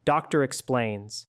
Doctor explains,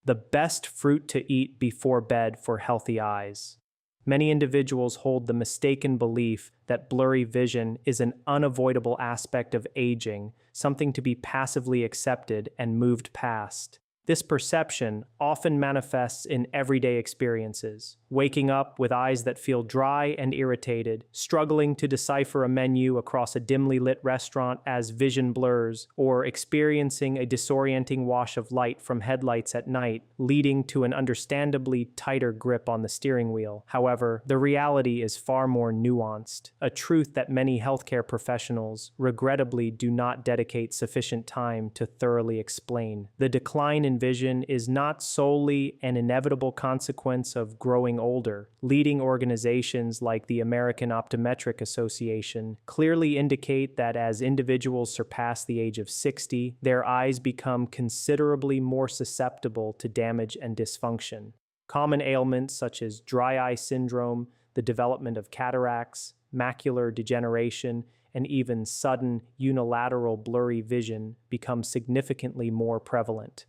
the best fruit to eat before bed for healthy eyes. Many individuals hold the mistaken belief that blurry vision is an unavoidable aspect of aging, something to be passively accepted and moved past. This perception often manifests in everyday experiences, waking up with eyes that feel dry and irritated, struggling to decipher a menu across a dimly lit restaurant as vision blurs, or experiencing a disorienting wash of light from headlights at night, leading to an understandably tighter grip on the steering wheel. However, the reality is far more nuanced, a truth that many healthcare professionals regrettably do not dedicate sufficient time to thoroughly explain. The decline in vision is not solely an inevitable consequence of growing older. Leading organizations like the American Optometric Association clearly indicate that as individuals surpass the age of 60, their eyes become considerably more susceptible to damage and dysfunction. Common ailments such as dry eye syndrome, the development of cataracts, macular degeneration, and even sudden unilateral blurry vision become significantly more prevalent.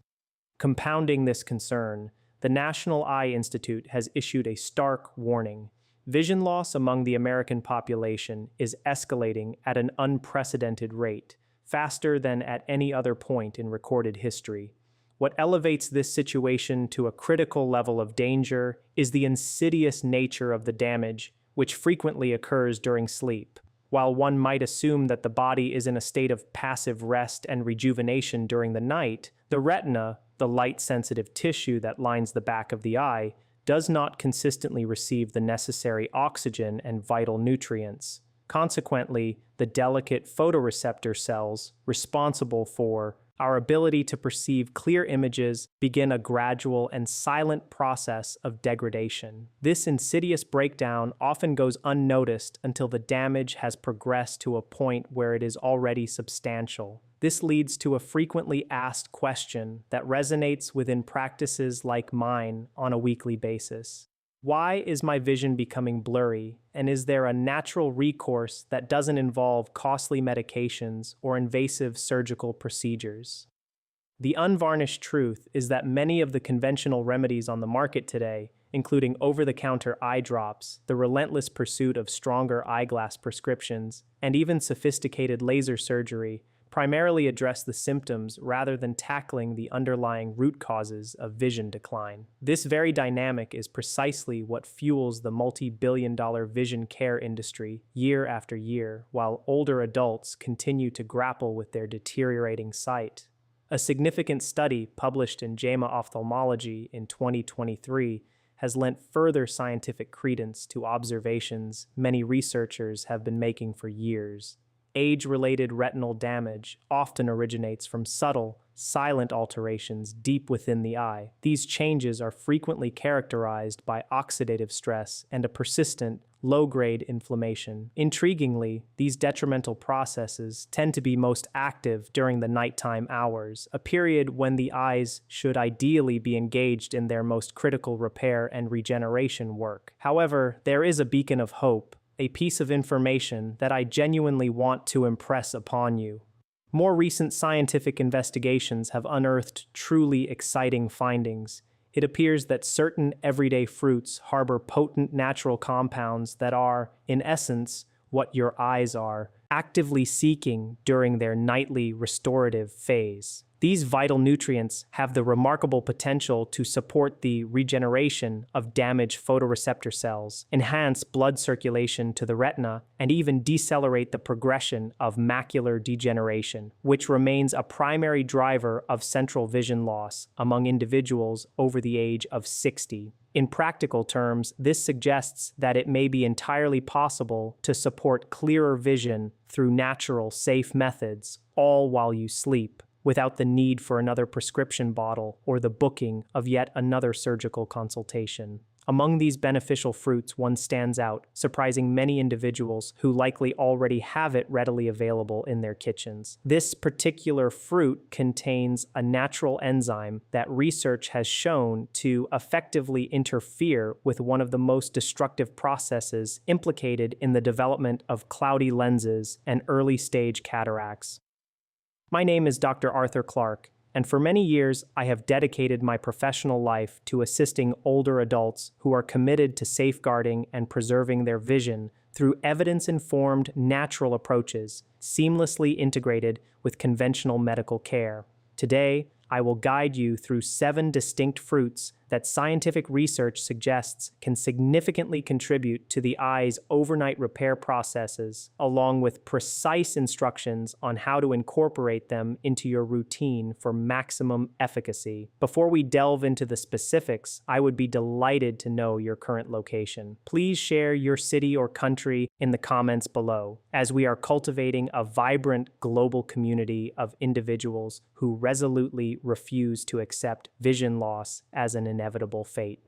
Compounding this concern, the National Eye Institute has issued a stark warning. Vision loss among the American population is escalating at an unprecedented rate, faster than at any other point in recorded history. What elevates this situation to a critical level of danger is the insidious nature of the damage, which frequently occurs during sleep. While one might assume that the body is in a state of passive rest and rejuvenation during the night, the retina, the light-sensitive tissue that lines the back of the eye, does not consistently receive the necessary oxygen and vital nutrients. Consequently, the delicate photoreceptor cells responsible for our ability to perceive clear images begin a gradual and silent process of degradation. This insidious breakdown often goes unnoticed until the damage has progressed to a point where it is already substantial. This leads to a frequently asked question that resonates within practices like mine on a weekly basis. Why is my vision becoming blurry, and is there a natural recourse that doesn't involve costly medications or invasive surgical procedures? The unvarnished truth is that many of the conventional remedies on the market today, including over-the-counter eye drops, the relentless pursuit of stronger eyeglass prescriptions, and even sophisticated laser surgery, primarily address the symptoms rather than tackling the underlying root causes of vision decline. This very dynamic is precisely what fuels the multi-billion-dollar vision care industry year after year, while older adults continue to grapple with their deteriorating sight. A significant study published in JAMA Ophthalmology in 2023 has lent further scientific credence to observations many researchers have been making for years. Age-related retinal damage often originates from subtle, silent alterations deep within the eye. These changes are frequently characterized by oxidative stress and a persistent, low-grade inflammation. Intriguingly, these detrimental processes tend to be most active during the nighttime hours, a period when the eyes should ideally be engaged in their most critical repair and regeneration work. However, there is a beacon of hope, a piece of information that I genuinely want to impress upon you. More recent scientific investigations have unearthed truly exciting findings. It appears that certain everyday fruits harbor potent natural compounds that are, in essence, what your eyes are, actively seeking during their nightly restorative phase. These vital nutrients have the remarkable potential to support the regeneration of damaged photoreceptor cells, enhance blood circulation to the retina, and even decelerate the progression of macular degeneration, which remains a primary driver of central vision loss among individuals over the age of 60. In practical terms, this suggests that it may be entirely possible to support clearer vision through natural, safe methods, all while you sleep, without the need for another prescription bottle or the booking of yet another surgical consultation. Among these beneficial fruits, one stands out, surprising many individuals who likely already have it readily available in their kitchens. This particular fruit contains a natural enzyme that research has shown to effectively interfere with one of the most destructive processes implicated in the development of cloudy lenses and early-stage cataracts. My name is Dr. Arthur Clark, and for many years I have dedicated my professional life to assisting older adults who are committed to safeguarding and preserving their vision through evidence-informed, natural approaches, seamlessly integrated with conventional medical care. Today, I will guide you through 7 distinct fruits that scientific research suggests can significantly contribute to the eye's overnight repair processes, along with precise instructions on how to incorporate them into your routine for maximum efficacy. Before we delve into the specifics, I would be delighted to know your current location. Please share your city or country in the comments below, as we are cultivating a vibrant global community of individuals who resolutely refuse to accept vision loss as an inevitable fate.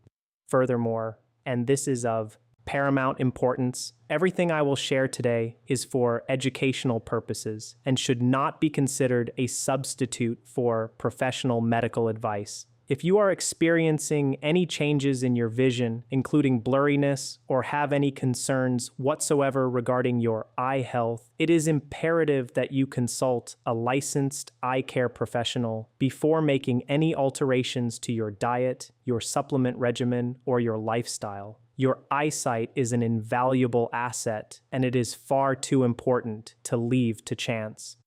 Furthermore, and this is of paramount importance, everything I will share today is for educational purposes and should not be considered a substitute for professional medical advice. If you are experiencing any changes in your vision, including blurriness, or have any concerns whatsoever regarding your eye health, it is imperative that you consult a licensed eye care professional before making any alterations to your diet, your supplement regimen, or your lifestyle. Your eyesight is an invaluable asset, and it is far too important to leave to chance.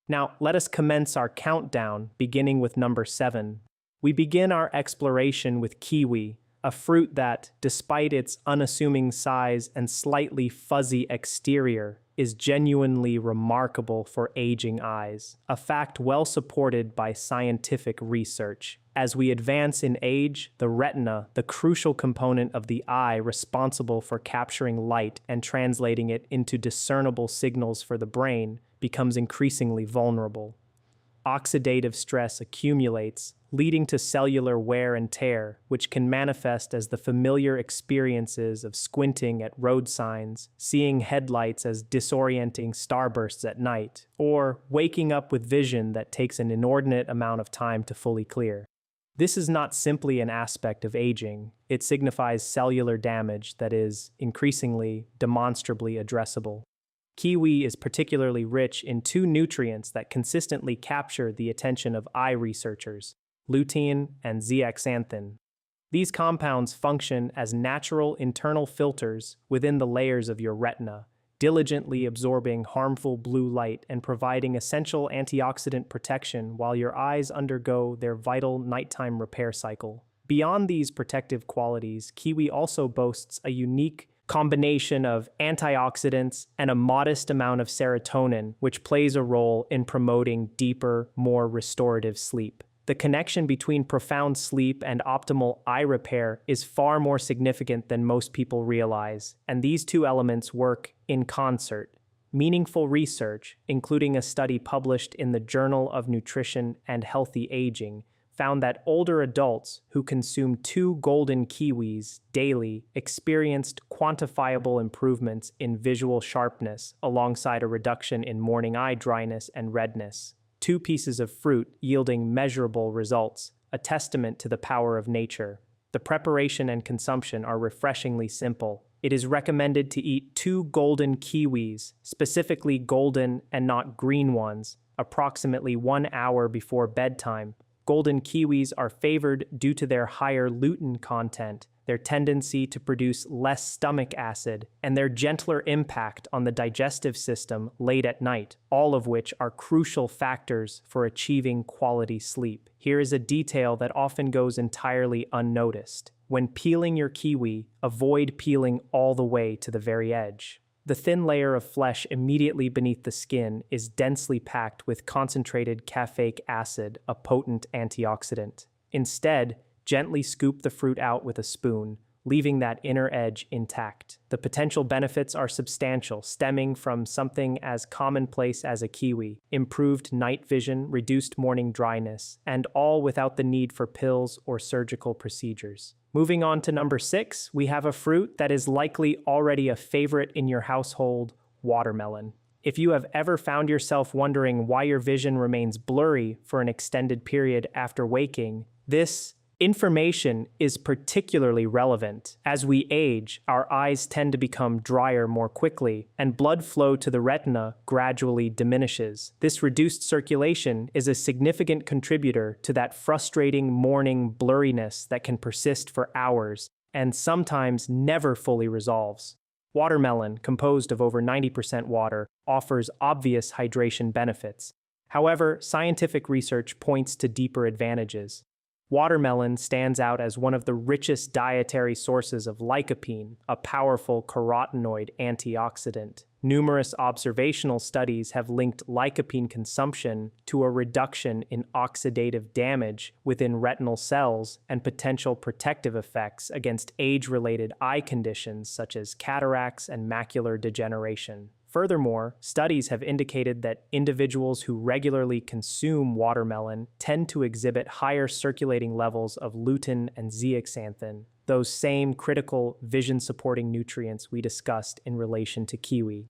Now, let us commence our countdown, beginning with number 7. We begin our exploration with kiwi, a fruit that, despite its unassuming size and slightly fuzzy exterior, is genuinely remarkable for aging eyes, a fact well supported by scientific research. As we advance in age, the retina, the crucial component of the eye responsible for capturing light and translating it into discernible signals for the brain, becomes increasingly vulnerable. Oxidative stress accumulates, leading to cellular wear and tear, which can manifest as the familiar experiences of squinting at road signs, seeing headlights as disorienting starbursts at night, or waking up with vision that takes an inordinate amount of time to fully clear. This is not simply an aspect of aging, it signifies cellular damage that is increasingly, demonstrably addressable. Kiwi is particularly rich in 2 nutrients that consistently capture the attention of eye researchers: lutein and zeaxanthin. These compounds function as natural internal filters within the layers of your retina, diligently absorbing harmful blue light and providing essential antioxidant protection while your eyes undergo their vital nighttime repair cycle. Beyond these protective qualities, kiwi also boasts a unique combination of antioxidants and a modest amount of serotonin, which plays a role in promoting deeper, more restorative sleep. The connection between profound sleep and optimal eye repair is far more significant than most people realize, and these 2 elements work in concert. Meaningful research, including a study published in the Journal of Nutrition and Healthy Aging, found that older adults who consumed 2 golden kiwis daily experienced quantifiable improvements in visual sharpness alongside a reduction in morning eye dryness and redness. 2 pieces of fruit yielding measurable results, a testament to the power of nature. The preparation and consumption are refreshingly simple. It is recommended to eat 2 golden kiwis, specifically golden and not green ones, approximately 1 hour before bedtime. Golden kiwis are favored due to their higher lutein content, their tendency to produce less stomach acid, and their gentler impact on the digestive system late at night, all of which are crucial factors for achieving quality sleep. Here is a detail that often goes entirely unnoticed. When peeling your kiwi, avoid peeling all the way to the very edge. The thin layer of flesh immediately beneath the skin is densely packed with concentrated caffeic acid, a potent antioxidant. Instead, gently scoop the fruit out with a spoon, leaving that inner edge intact. The potential benefits are substantial, stemming from something as commonplace as a kiwi, improved night vision, reduced morning dryness, and all without the need for pills or surgical procedures. Moving on to number 6, we have a fruit that is likely already a favorite in your household: watermelon. If you have ever found yourself wondering why your vision remains blurry for an extended period after waking, this Information is particularly relevant. As we age, our eyes tend to become drier more quickly, and blood flow to the retina gradually diminishes. This reduced circulation is a significant contributor to that frustrating morning blurriness that can persist for hours and sometimes never fully resolves. Watermelon, composed of over 90% water, offers obvious hydration benefits. However, scientific research points to deeper advantages. Watermelon stands out as one of the richest dietary sources of lycopene, a powerful carotenoid antioxidant. Numerous observational studies have linked lycopene consumption to a reduction in oxidative damage within retinal cells and potential protective effects against age-related eye conditions such as cataracts and macular degeneration. Furthermore, studies have indicated that individuals who regularly consume watermelon tend to exhibit higher circulating levels of lutein and zeaxanthin, those same critical vision-supporting nutrients we discussed in relation to kiwi.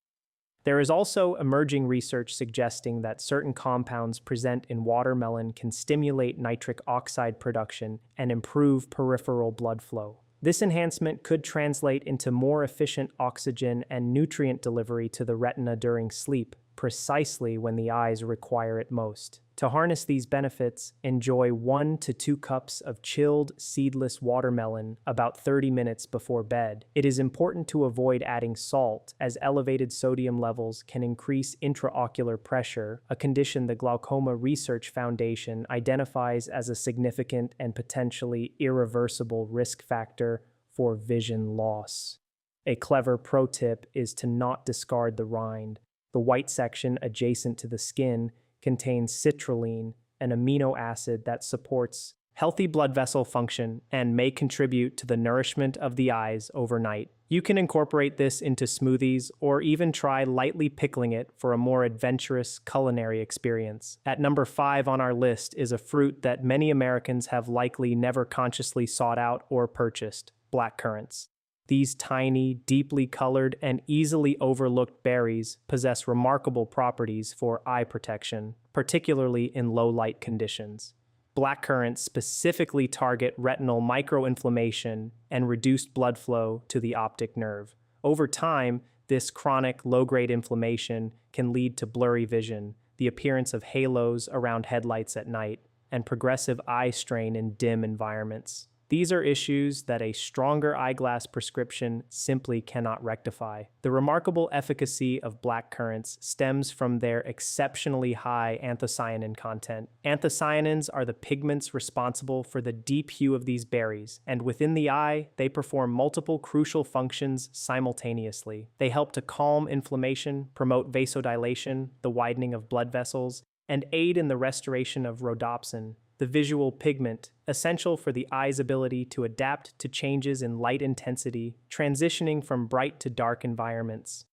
There is also emerging research suggesting that certain compounds present in watermelon can stimulate nitric oxide production and improve peripheral blood flow. This enhancement could translate into more efficient oxygen and nutrient delivery to the retina during sleep, precisely when the eyes require it most. To harness these benefits, enjoy 1 to 2 cups of chilled, seedless watermelon about 30 minutes before bed. It is important to avoid adding salt, as elevated sodium levels can increase intraocular pressure, a condition the Glaucoma Research Foundation identifies as a significant and potentially irreversible risk factor for vision loss. A clever pro tip is to not discard the rind. The white section adjacent to the skin contains citrulline, an amino acid that supports healthy blood vessel function and may contribute to the nourishment of the eyes overnight. You can incorporate this into smoothies or even try lightly pickling it for a more adventurous culinary experience. At number 5 on our list is a fruit that many Americans have likely never consciously sought out or purchased: blackcurrants. These tiny, deeply colored, and easily overlooked berries possess remarkable properties for eye protection, particularly in low-light conditions. Blackcurrants specifically target retinal microinflammation and reduced blood flow to the optic nerve. Over time, this chronic, low-grade inflammation can lead to blurry vision, the appearance of halos around headlights at night, and progressive eye strain in dim environments. These are issues that a stronger eyeglass prescription simply cannot rectify. The remarkable efficacy of blackcurrants stems from their exceptionally high anthocyanin content. Anthocyanins are the pigments responsible for the deep hue of these berries, and within the eye, they perform multiple crucial functions simultaneously. They help to calm inflammation, promote vasodilation, the widening of blood vessels, and aid in the restoration of rhodopsin, the visual pigment essential for the eye's ability to adapt to changes in light intensity, transitioning from bright to dark environments.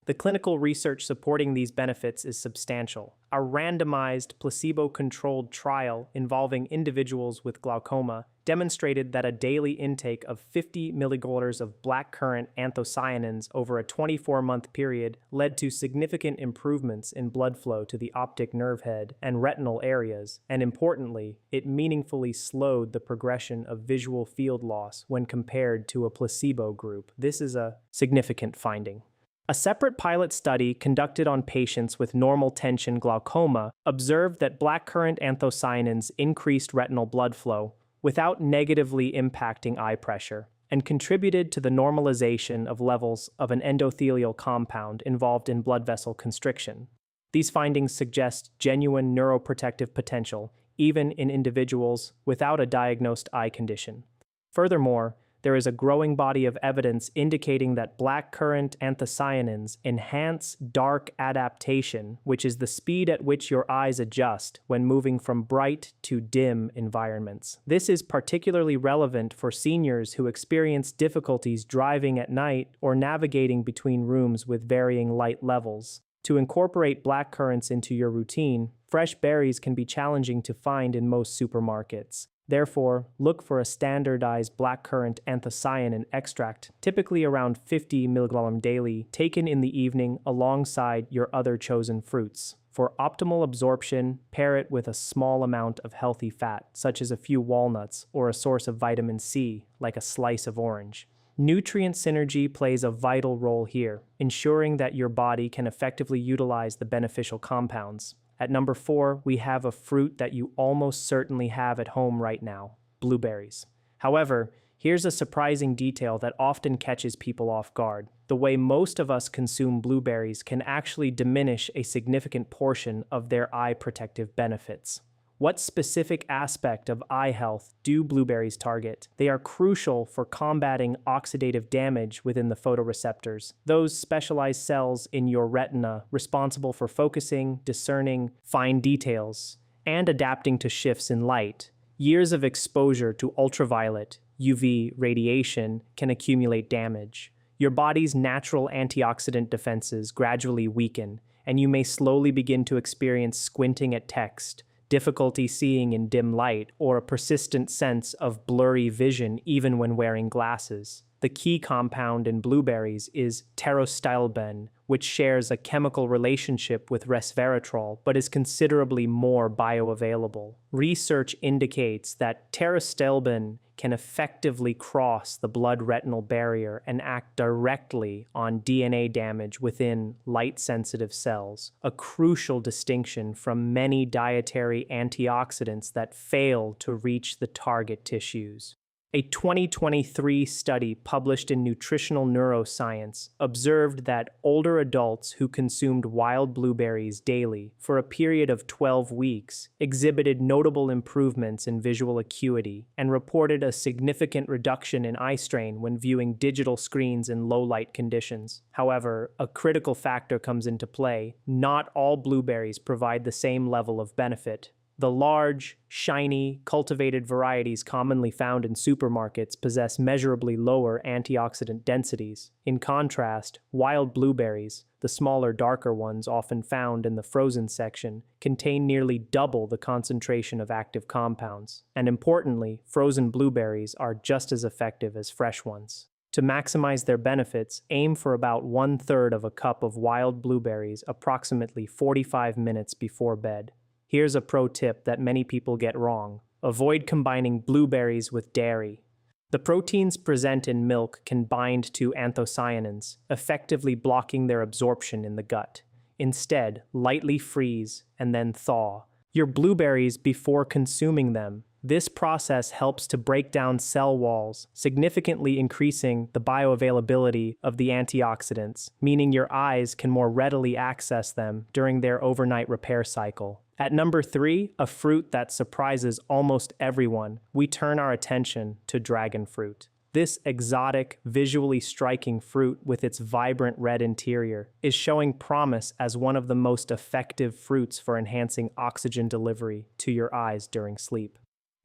The clinical research supporting these benefits is substantial. A randomized, placebo-controlled trial involving individuals with glaucoma demonstrated that a daily intake of 50 milligaules of blackcurrant anthocyanins over a 24-month period led to significant improvements in blood flow to the optic nerve head and retinal areas, and importantly, it meaningfully slowed the progression of visual field loss when compared to a placebo group. This is a significant finding. A separate pilot study conducted on patients with normal tension glaucoma observed that blackcurrant anthocyanins increased retinal blood flow without negatively impacting eye pressure and contributed to the normalization of levels of an endothelial compound involved in blood vessel constriction. These findings suggest genuine neuroprotective potential even in individuals without a diagnosed eye condition. Furthermore, there is a growing body of evidence indicating that blackcurrant anthocyanins enhance dark adaptation, which is the speed at which your eyes adjust when moving from bright to dim environments. This is particularly relevant for seniors who experience difficulties driving at night or navigating between rooms with varying light levels. To incorporate blackcurrants into your routine, fresh berries can be challenging to find in most supermarkets. Therefore, look for a standardized blackcurrant anthocyanin extract, typically around 50 mg daily, taken in the evening alongside your other chosen fruits. For optimal absorption, pair it with a small amount of healthy fat, such as a few walnuts or a source of vitamin C, like a slice of orange. Nutrient synergy plays a vital role here, ensuring that your body can effectively utilize the beneficial compounds. At number 4, we have a fruit that you almost certainly have at home right now: blueberries. However, here's a surprising detail that often catches people off guard. The way most of us consume blueberries can actually diminish a significant portion of their eye protective benefits. What specific aspect of eye health do blueberries target? They are crucial for combating oxidative damage within the photoreceptors, those specialized cells in your retina responsible for focusing, discerning fine details, and adapting to shifts in light. Years of exposure to ultraviolet, UV radiation can accumulate damage. Your body's natural antioxidant defenses gradually weaken, and you may slowly begin to experience squinting at text, difficulty seeing in dim light, or a persistent sense of blurry vision even when wearing glasses. The key compound in blueberries is pterostilbene, which shares a chemical relationship with resveratrol but is considerably more bioavailable. Research indicates that pterostilbene can effectively cross the blood-retinal barrier and act directly on DNA damage within light-sensitive cells, a crucial distinction from many dietary antioxidants that fail to reach the target tissues. A 2023 study published in Nutritional Neuroscience observed that older adults who consumed wild blueberries daily for a period of 12 weeks exhibited notable improvements in visual acuity and reported a significant reduction in eye strain when viewing digital screens in low-light conditions. However, a critical factor comes into play: not all blueberries provide the same level of benefit. The large, shiny, cultivated varieties commonly found in supermarkets possess measurably lower antioxidant densities. In contrast, wild blueberries, the smaller, darker ones often found in the frozen section, contain nearly double the concentration of active compounds. And importantly, frozen blueberries are just as effective as fresh ones. To maximize their benefits, aim for about 1/3 of a cup of wild blueberries approximately 45 minutes before bed. Here's a pro tip that many people get wrong: avoid combining blueberries with dairy. The proteins present in milk can bind to anthocyanins, effectively blocking their absorption in the gut. Instead, lightly freeze and then thaw your blueberries before consuming them. This process helps to break down cell walls, significantly increasing the bioavailability of the antioxidants, meaning your eyes can more readily access them during their overnight repair cycle. At number 3, a fruit that surprises almost everyone, we turn our attention to dragon fruit. This exotic, visually striking fruit with its vibrant red interior is showing promise as one of the most effective fruits for enhancing oxygen delivery to your eyes during sleep.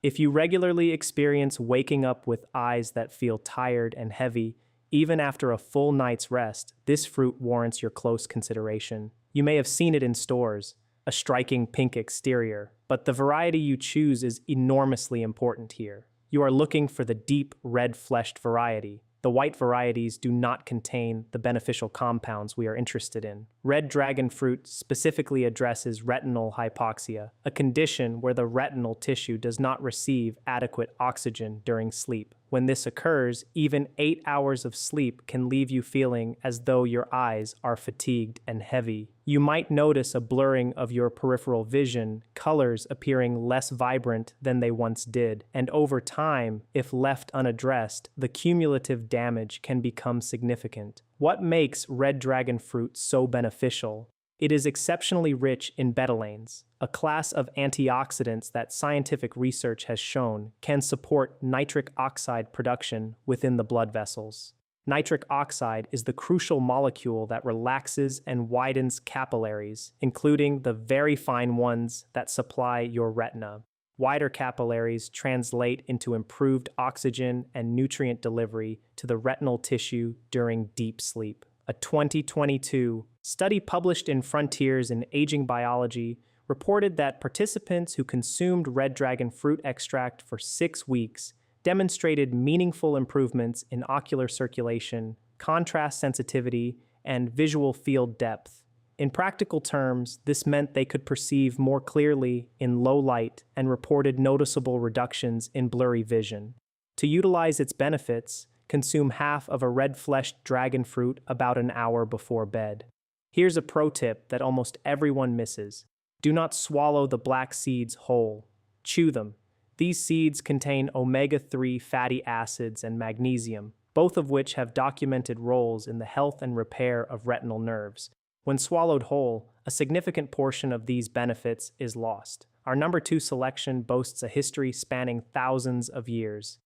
If you regularly experience waking up with eyes that feel tired and heavy, even after a full night's rest, this fruit warrants your close consideration. You may have seen it in stores, a striking pink exterior, but the variety you choose is enormously important here. You are looking for the deep, red-fleshed variety. The white varieties do not contain the beneficial compounds we are interested in. Red dragon fruit specifically addresses retinal hypoxia, a condition where the retinal tissue does not receive adequate oxygen during sleep. When this occurs, even 8 hours of sleep can leave you feeling as though your eyes are fatigued and heavy. You might notice a blurring of your peripheral vision, colors appearing less vibrant than they once did, and over time, if left unaddressed, the cumulative damage can become significant. What makes red dragon fruit so beneficial? It is exceptionally rich in betalains, a class of antioxidants that scientific research has shown can support nitric oxide production within the blood vessels. Nitric oxide is the crucial molecule that relaxes and widens capillaries, including the very fine ones that supply your retina. Wider capillaries translate into improved oxygen and nutrient delivery to the retinal tissue during deep sleep. A 2022 study published in Frontiers in Aging Biology reported that participants who consumed red dragon fruit extract for 6 weeks demonstrated meaningful improvements in ocular circulation, contrast sensitivity, and visual field depth. In practical terms, this meant they could perceive more clearly in low light and reported noticeable reductions in blurry vision. To utilize its benefits, consume half of a red-fleshed dragon fruit about an hour before bed. Here's a pro tip that almost everyone misses. Do not swallow the black seeds whole. Chew them. These seeds contain omega-3 fatty acids and magnesium, both of which have documented roles in the health and repair of retinal nerves. When swallowed whole, a significant portion of these benefits is lost. Our number 2 selection boasts a history spanning thousands of years.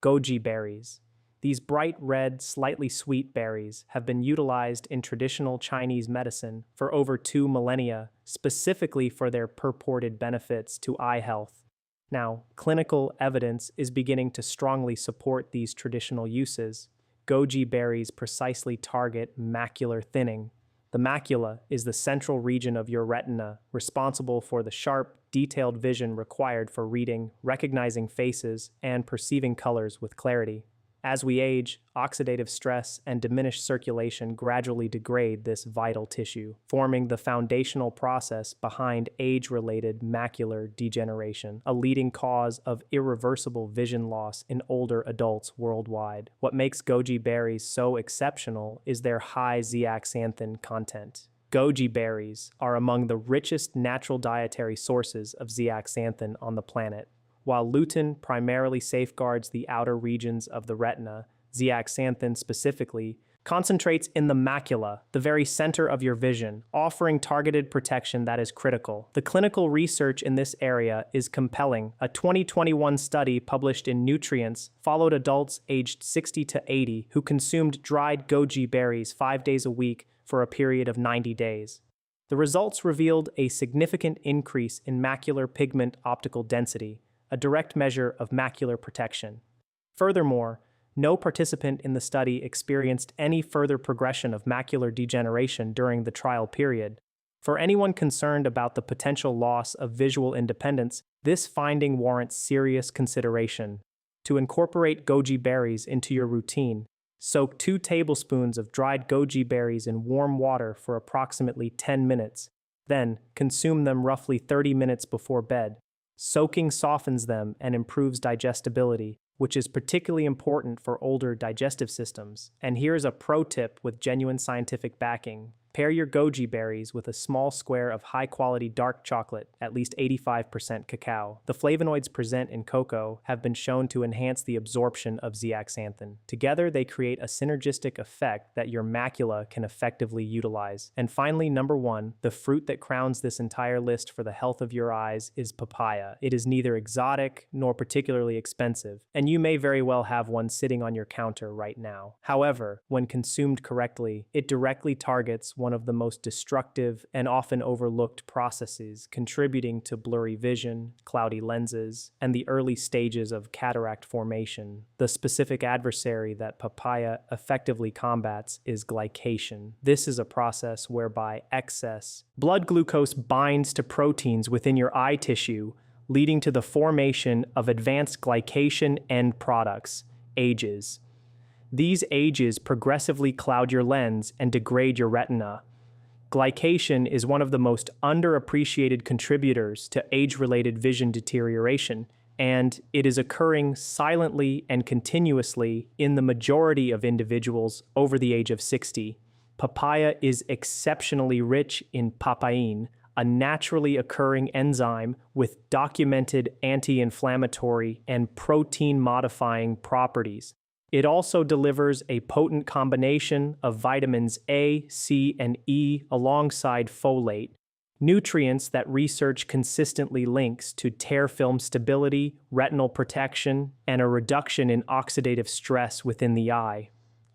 Goji berries. These bright red, slightly sweet berries have been utilized in traditional Chinese medicine for over 2 millennia, specifically for their purported benefits to eye health. Now, clinical evidence is beginning to strongly support these traditional uses. Goji berries precisely target macular thinning. The macula is the central region of your retina, responsible for the sharp, detailed vision required for reading, recognizing faces, and perceiving colors with clarity. As we age, oxidative stress and diminished circulation gradually degrade this vital tissue, forming the foundational process behind age-related macular degeneration, a leading cause of irreversible vision loss in older adults worldwide. What makes goji berries so exceptional is their high zeaxanthin content. Goji berries are among the richest natural dietary sources of zeaxanthin on the planet. While lutein primarily safeguards the outer regions of the retina, zeaxanthin specifically concentrates in the macula, the very center of your vision, offering targeted protection that is critical. The clinical research in this area is compelling. A 2021 study published in Nutrients followed adults aged 60 to 80 who consumed dried goji berries 5 days a week for a period of 90 days. The results revealed a significant increase in macular pigment optical density, a direct measure of macular protection. Furthermore, no participant in the study experienced any further progression of macular degeneration during the trial period. For anyone concerned about the potential loss of visual independence, this finding warrants serious consideration. To incorporate goji berries into your routine, soak 2 tablespoons of dried goji berries in warm water for approximately 10 minutes. Then, consume them roughly 30 minutes before bed. Soaking softens them and improves digestibility, which is particularly important for older digestive systems. And here's a pro tip with genuine scientific backing. Pair your goji berries with a small square of high-quality dark chocolate, at least 85% cacao. The flavonoids present in cocoa have been shown to enhance the absorption of zeaxanthin. Together, they create a synergistic effect that your macula can effectively utilize. And finally, number 1, the fruit that crowns this entire list for the health of your eyes is papaya. It is neither exotic nor particularly expensive, and you may very well have one sitting on your counter right now. However, when consumed correctly, it directly targets one of the most destructive and often overlooked processes contributing to blurry vision, cloudy lenses, and the early stages of cataract formation. The specific adversary that papaya effectively combats is glycation. This is a process whereby excess blood glucose binds to proteins within your eye tissue, leading to the formation of advanced glycation end products, AGEs. These AGEs progressively cloud your lens and degrade your retina. Glycation is one of the most underappreciated contributors to age-related vision deterioration, and it is occurring silently and continuously in the majority of individuals over the age of 60. Papaya is exceptionally rich in papain, a naturally occurring enzyme with documented anti-inflammatory and protein-modifying properties. It also delivers a potent combination of vitamins A, C, and E alongside folate, nutrients that research consistently links to tear film stability, retinal protection, and a reduction in oxidative stress within the eye.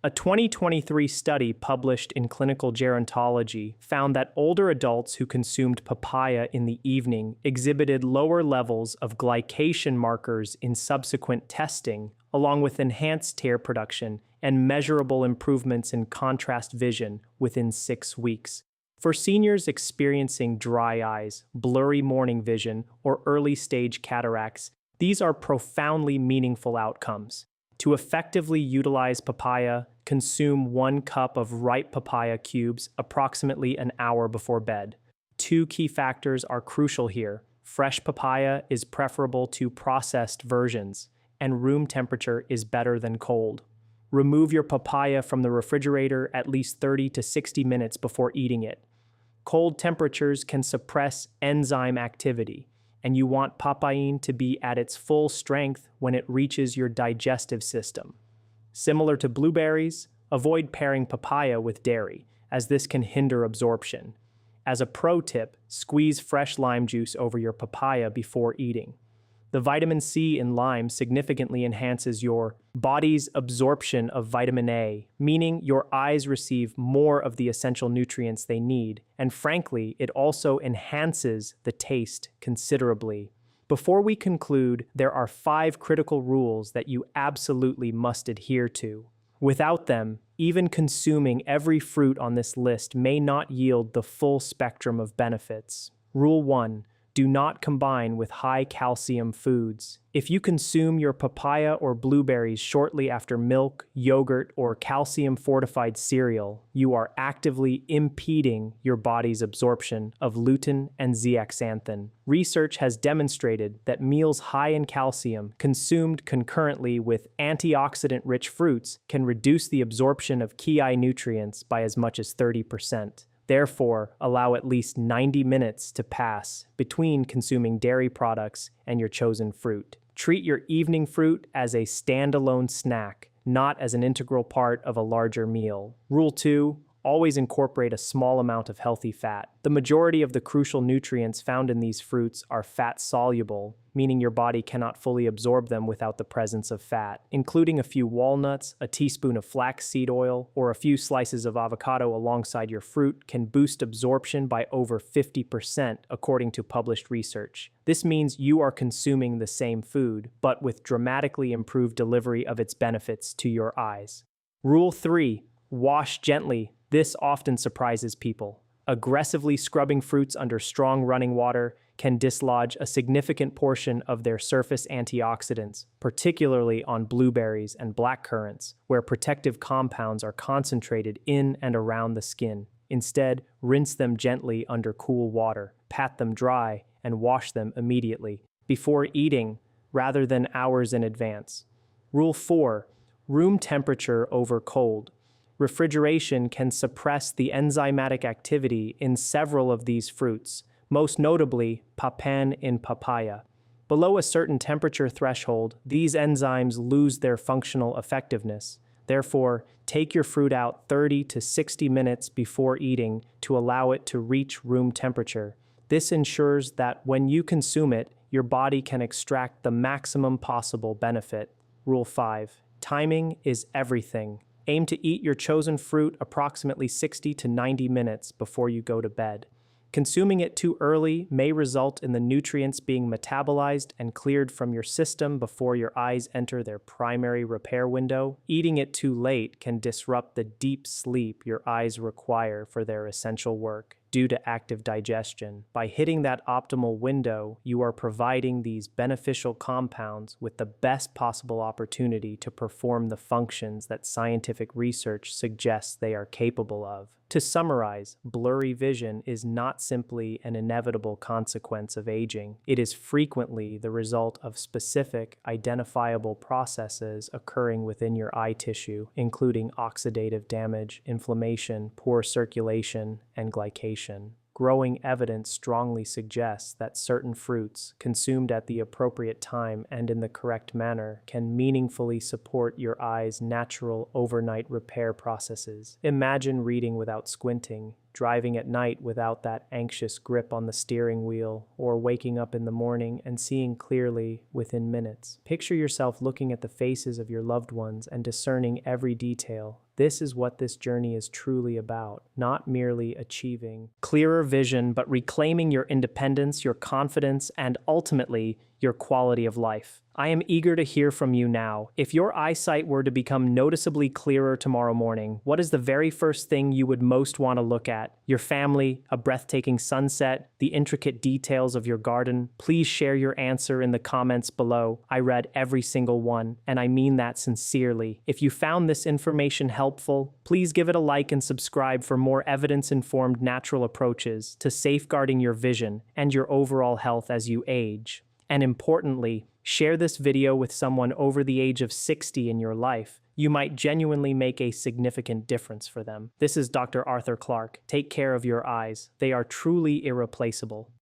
A 2023 study published in Clinical Gerontology found that older adults who consumed papaya in the evening exhibited lower levels of glycation markers in subsequent testing, along with enhanced tear production and measurable improvements in contrast vision within 6 weeks. For seniors experiencing dry eyes, blurry morning vision, or early-stage cataracts, these are profoundly meaningful outcomes. To effectively utilize papaya, Consume 1 cup of ripe papaya cubes approximately an hour before bed. 2 key factors are crucial here. Fresh papaya is preferable to processed versions, and room temperature is better than cold. Remove your papaya from the refrigerator at least 30 to 60 minutes before eating it. Cold temperatures can suppress enzyme activity, and you want papain to be at its full strength when it reaches your digestive system. Similar to blueberries, avoid pairing papaya with dairy, as this can hinder absorption. As a pro tip, squeeze fresh lime juice over your papaya before eating. The vitamin C in lime significantly enhances your body's absorption of vitamin A, meaning your eyes receive more of the essential nutrients they need, and frankly, it also enhances the taste considerably. Before we conclude, there are 5 critical rules that you absolutely must adhere to. Without them, even consuming every fruit on this list may not yield the full spectrum of benefits. Rule 1. Do not combine with high calcium foods. If you consume your papaya or blueberries shortly after milk, yogurt, or calcium-fortified cereal, you are actively impeding your body's absorption of lutein and zeaxanthin. Research has demonstrated that meals high in calcium consumed concurrently with antioxidant-rich fruits can reduce the absorption of key eye nutrients by as much as 30%. Therefore, allow at least 90 minutes to pass between consuming dairy products and your chosen fruit. Treat your evening fruit as a standalone snack, not as an integral part of a larger meal. Rule 2. Always incorporate a small amount of healthy fat. The majority of the crucial nutrients found in these fruits are fat-soluble, meaning your body cannot fully absorb them without the presence of fat. Including a few walnuts, a teaspoon of flaxseed oil, or a few slices of avocado alongside your fruit can boost absorption by over 50%, according to published research. This means you are consuming the same food, but with dramatically improved delivery of its benefits to your eyes. Rule 3. Wash gently. This often surprises people. Aggressively scrubbing fruits under strong running water can dislodge a significant portion of their surface antioxidants, particularly on blueberries and blackcurrants, where protective compounds are concentrated in and around the skin. Instead, rinse them gently under cool water, pat them dry, and wash them immediately, before eating, rather than hours in advance. Rule 4. Room temperature over cold. Refrigeration can suppress the enzymatic activity in several of these fruits, most notably papain in papaya. Below a certain temperature threshold, these enzymes lose their functional effectiveness. Therefore, take your fruit out 30 to 60 minutes before eating to allow it to reach room temperature. This ensures that when you consume it, your body can extract the maximum possible benefit. Rule 5. Timing is everything. Aim to eat your chosen fruit approximately 60 to 90 minutes before you go to bed. Consuming it too early may result in the nutrients being metabolized and cleared from your system before your eyes enter their primary repair window. Eating it too late can disrupt the deep sleep your eyes require for their essential work due to active digestion. By hitting that optimal window, you are providing these beneficial compounds with the best possible opportunity to perform the functions that scientific research suggests they are capable of. To summarize, blurry vision is not simply an inevitable consequence of aging. It is frequently the result of specific, identifiable processes occurring within your eye tissue, including oxidative damage, inflammation, poor circulation, and glycation. Growing evidence strongly suggests that certain fruits, consumed at the appropriate time and in the correct manner, can meaningfully support your eye's natural overnight repair processes. Imagine reading without squinting, driving at night without that anxious grip on the steering wheel, or waking up in the morning and seeing clearly within minutes. Picture yourself looking at the faces of your loved ones and discerning every detail. This is what this journey is truly about, not merely achieving clearer vision, but reclaiming your independence, your confidence, and ultimately, your quality of life. I am eager to hear from you now. If your eyesight were to become noticeably clearer tomorrow morning, what is the very first thing you would most want to look at? Your family, a breathtaking sunset, the intricate details of your garden? Please share your answer in the comments below. I read every single one, and I mean that sincerely. If you found this information helpful, please give it a like and subscribe for more evidence-informed natural approaches to safeguarding your vision and your overall health as you age. And importantly, share this video with someone over the age of 60 in your life. You might genuinely make a significant difference for them. This is Dr. Arthur Clarke. Take care of your eyes. They are truly irreplaceable.